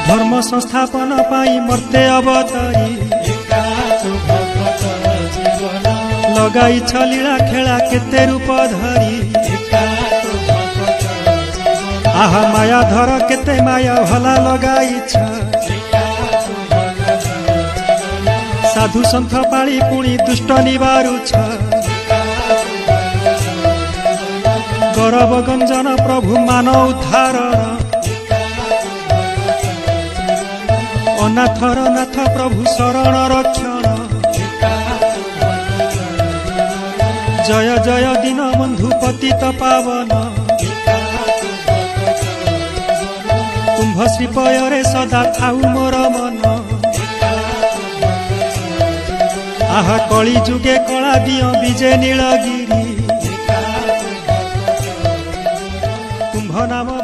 धर्म संस्थापन पाई मर्ते अवतरी लगाई लीला खेला केते रूप धरी आहा माया धर केते माया भला लगाई साधु सन्थ पाली पुणी दुष्ट निवारुछ गौरव गंजन प्रभु मान उद्धारण अनाथर नाथ प्रभु शरण रक्षण जय जय दीन बंधु पतित पावन कुंभ श्रीपୟରେ सदा थाउ मोर मन आहा कली जुगे कला दियो विजय नीलगिरी कुंभ नाम